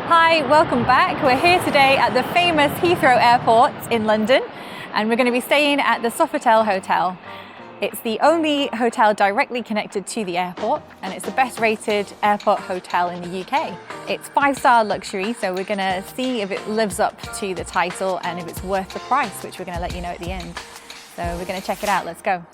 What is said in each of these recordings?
Hi, welcome back. We're here today at the famous Heathrow Airport in London, and we're going to be staying at the Sofitel Hotel. It's the only hotel directly connected to the airport, and it's the best rated airport hotel in the UK. It's 5-star luxury, so we're going to see if it lives up to the title and if it's worth the price, which we're going to let you know at the end. So we're going to check it out. Let's go.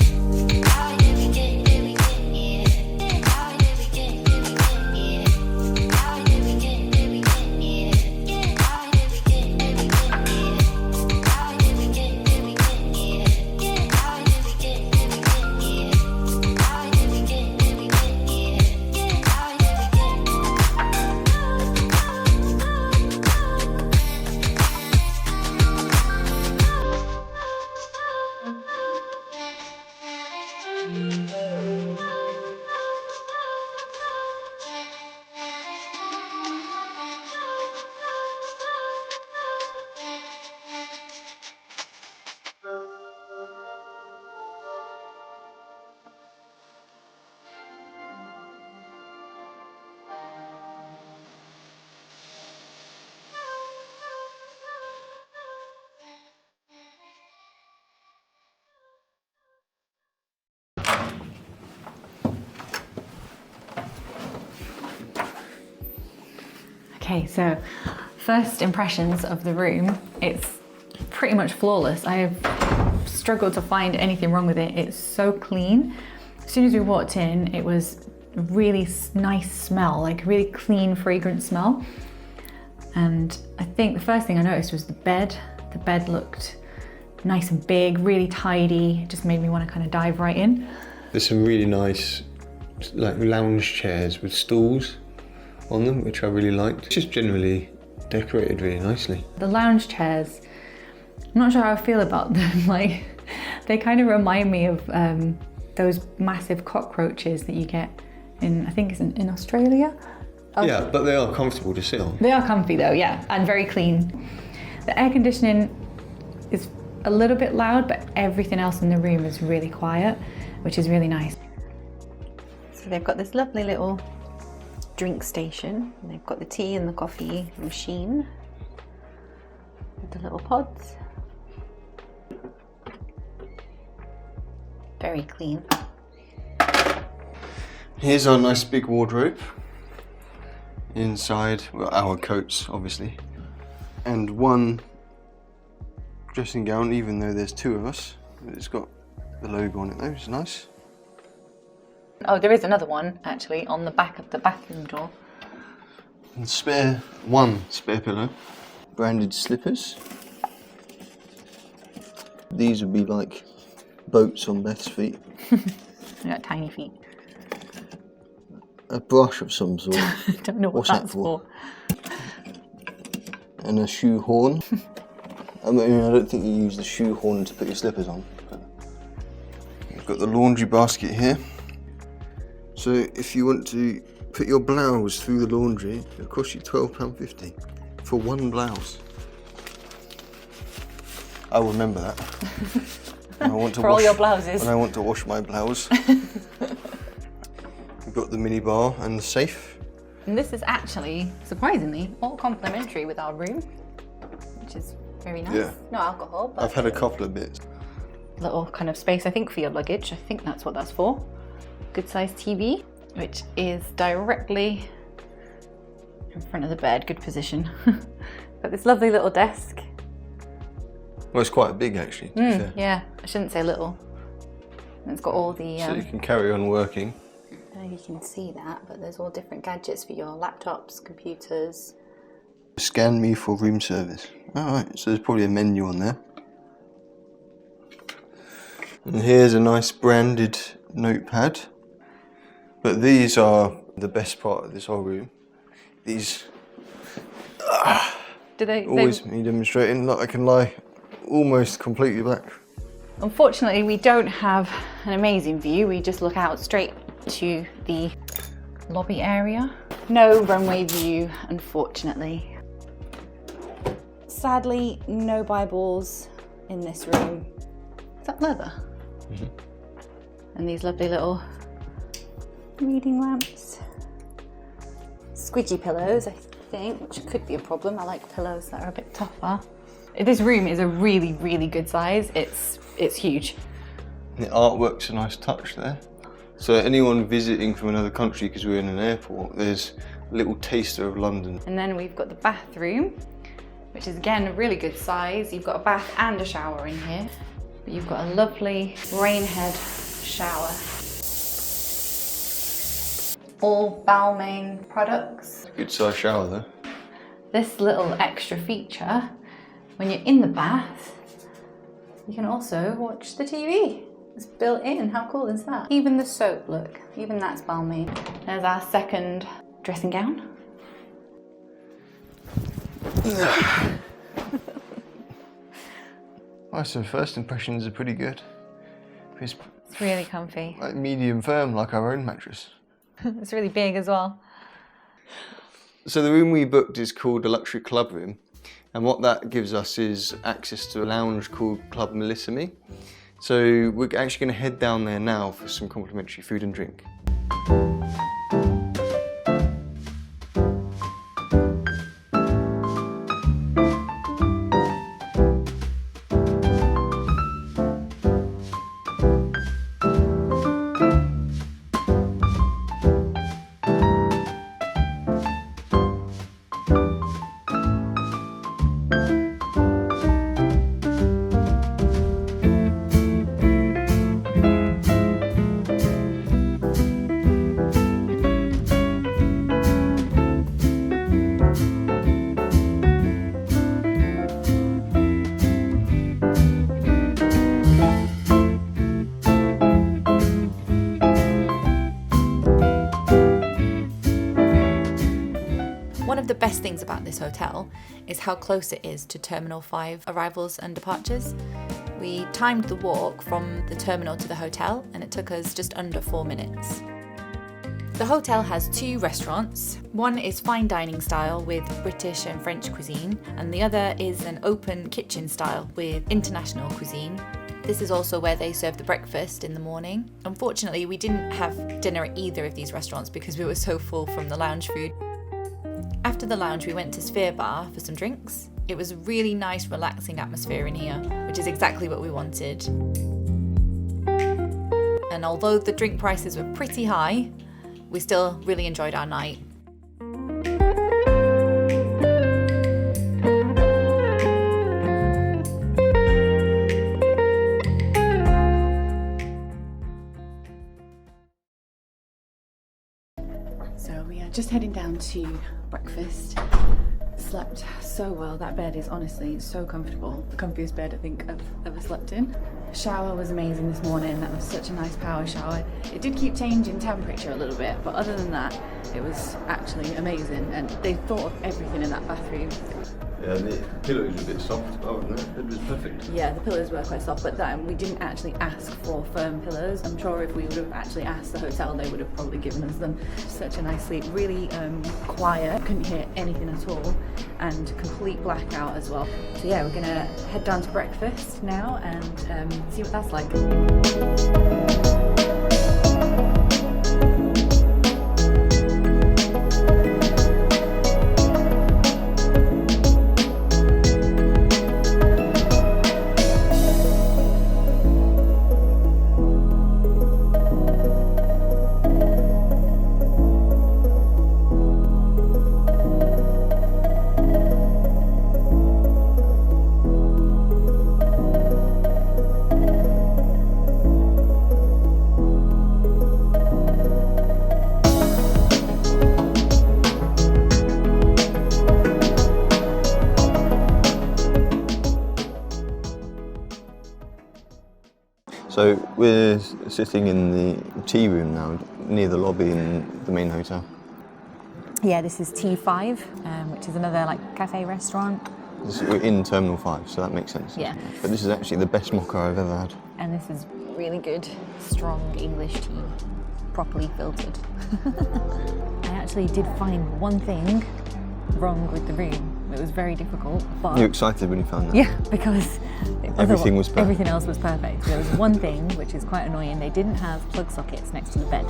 Okay, so first impressions of the room, it's pretty much flawless. I have struggled to find anything wrong with it. It's so clean. As soon as we walked in, it was a really nice smell, like a really clean, fragrant smell. And I think the first thing I noticed was the bed. The bed looked nice and big, really tidy. It just made me want to kind of dive right in. There's some really nice like lounge chairs with stools on them, which I really liked. Just generally decorated really nicely. The lounge chairs, I'm not sure how I feel about them. Like, they kind of remind me of those massive cockroaches that you get in, I think it's in Australia. Yeah, but they are comfortable to sit on. They are comfy though, yeah, and very clean. The air conditioning is a little bit loud, but everything else in the room is really quiet, which is really nice. So they've got this lovely little drink station, and they've got the tea and the coffee machine with the little pods. Very clean. Here's our nice big wardrobe. Inside, well, our coats obviously, and one dressing gown, even though there's two of us. It's got the logo on it though, it's nice. Oh, there is another one actually on the back of the bathroom door. And one spare pillow. Branded slippers. These would be like boats on Beth's feet. You got tiny feet. A brush of some sort. I don't know what that's for. And a shoe horn. I mean, I don't think you use the shoe horn to put your slippers on. But you've got the laundry basket here. So if you want to put your blouse through the laundry, it'll cost you £12.50 for one blouse. I'll remember that. When I want to for all your blouses. When I want to wash my blouse. We've got the mini bar and the safe. And this is actually, surprisingly, all complimentary with our room, which is very nice. Yeah. No alcohol, but I've had a couple of bits. little kind of space, I think, for your luggage. I think that's what that's for. Good sized TV, which is directly in front of the bed, good position. Got this lovely little desk. Well, it's quite big actually, to be fair. Yeah, I shouldn't say little. And it's got all the... So you can carry on working. I don't know if you can see that, but there's all different gadgets for your laptops, computers. Scan me for room service. Alright, so there's probably a menu on there. And here's a nice branded notepad. But these are the best part of this whole room. These... always me demonstrating that I can lie almost completely back. Unfortunately, we don't have an amazing view. We just look out straight to the lobby area. No runway view, unfortunately. Sadly, no Bibles in this room. Is that leather? Mm-hmm. And these lovely little reading lamps. Squidgy pillows. I think, which could be a problem. I like pillows that are a bit tougher. This room is a really, really good size. It's huge. The artwork's a nice touch there. So anyone visiting from another country, because we're in an airport, there's a little taster of London. And then we've got the bathroom, which is again a really good size. You've got a bath and a shower in here. But you've got a lovely rainhead shower. All Balmain products. Good size shower though. This little extra feature, when you're in the bath, you can also watch the TV. It's built in. How cool is that? Even the soap, look, even that's Balmain. There's our second dressing gown. Well, so first impressions are pretty good. It's really comfy. Like medium firm, like our own mattress. It's really big as well. So the room we booked is called a luxury club room, and what that gives us is access to a lounge called Club Melissa Me. So we're actually going to head down there now for some complimentary food and drink. One of the best things about this hotel is how close it is to Terminal 5 arrivals and departures. We timed the walk from the terminal to the hotel and it took us just under 4 minutes. The hotel has 2 restaurants. One is fine dining style with British and French cuisine, and the other is an open kitchen style with international cuisine. This is also where they serve the breakfast in the morning. Unfortunately, we didn't have dinner at either of these restaurants because we were so full from the lounge food. After the lounge, we went to Sphere Bar for some drinks. It was a really nice, relaxing atmosphere in here, which is exactly what we wanted. And although the drink prices were pretty high, we still really enjoyed our night. So we are just heading down to breakfast. Slept so well. That bed is honestly so comfortable. The comfiest bed I think I've ever slept in. Shower was amazing this morning. That was such a nice power shower. It did keep changing temperature a little bit, but other than that, it was actually amazing. And they thought of everything in that bathroom. Yeah, the pillows were a bit soft, wasn't it? It was perfect. Yeah, the pillows were quite soft, but we didn't actually ask for firm pillows. I'm sure if we would have actually asked the hotel, they would have probably given us them. Such a nice sleep, really quiet, couldn't hear anything at all, and complete blackout as well. So yeah, we're gonna head down to breakfast now and see what that's like. So we're sitting in the tea room now, near the lobby in the main hotel. Yeah, this is T5, which is another like cafe restaurant. We're in Terminal 5, so that makes sense. Yeah. But this is actually the best mocha I've ever had. And this is really good, strong English tea, properly filtered. I actually did find one thing wrong with the room. It was very difficult, but... You were excited when you found that? Yeah, because... Everything was perfect. Everything else was perfect. There was one thing, which is quite annoying. They didn't have plug sockets next to the bed,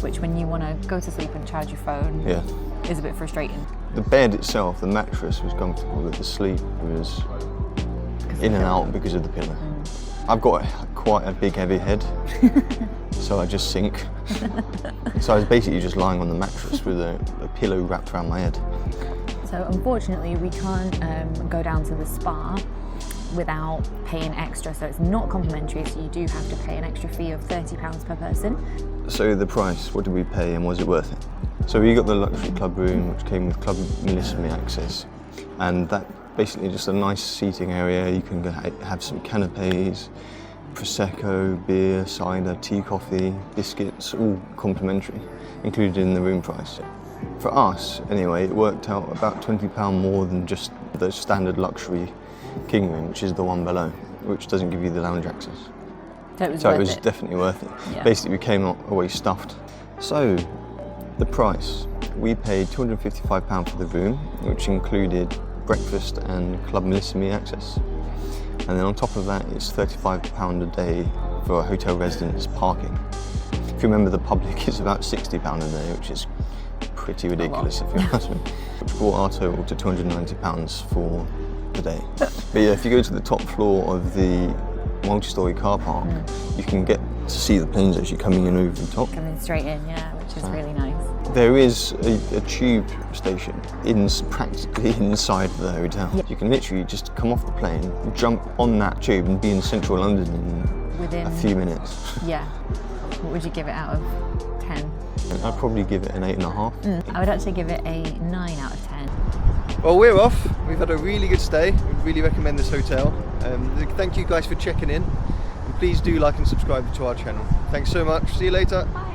which when you want to go to sleep and charge your phone, yeah, is a bit frustrating. The bed itself, the mattress was comfortable, but the sleep was in and out because of the pillow. I've got quite a big heavy head, so I just sink. So I was basically just lying on the mattress with a pillow wrapped around my head. So unfortunately we can't go down to the spa without paying extra, so it's not complimentary, so you do have to pay an extra fee of £30 per person. So the price, what did we pay and was it worth it? So we got the luxury club room, which came with Club Melissimi access, and that basically just a nice seating area. You can have some canapes, prosecco, beer, cider, tea, coffee, biscuits, all complimentary, included in the room price. For us, anyway, it worked out about £20 more than just the standard luxury king room, which is the one below, which doesn't give you the lounge access. So it was definitely worth it. Yeah. Basically, we came away stuffed. So, the price. We paid £255 for the room, which included breakfast and Club Melissimi access. And then on top of that, it's £35 a day for hotel residents parking. If you remember, the public is about £60 a day, which is pretty ridiculous if you ask me. Which brought our total to £290 for the day. But yeah, if you go to the top floor of the multi-storey car park, you can get to see the planes actually coming in over the top. coming straight in, yeah, which is really nice. There is a tube station practically inside the hotel. Yeah. You can literally just come off the plane, jump on that tube and be in central London in Within a few minutes. Yeah. What would you give it out of 10? I'd probably give it an 8.5. I would actually give it a 9 out of 10. Well, we're off. We've had a really good stay. We'd really recommend this hotel. Thank you guys for checking in. And please do like and subscribe to our channel. Thanks so much. See you later. Bye.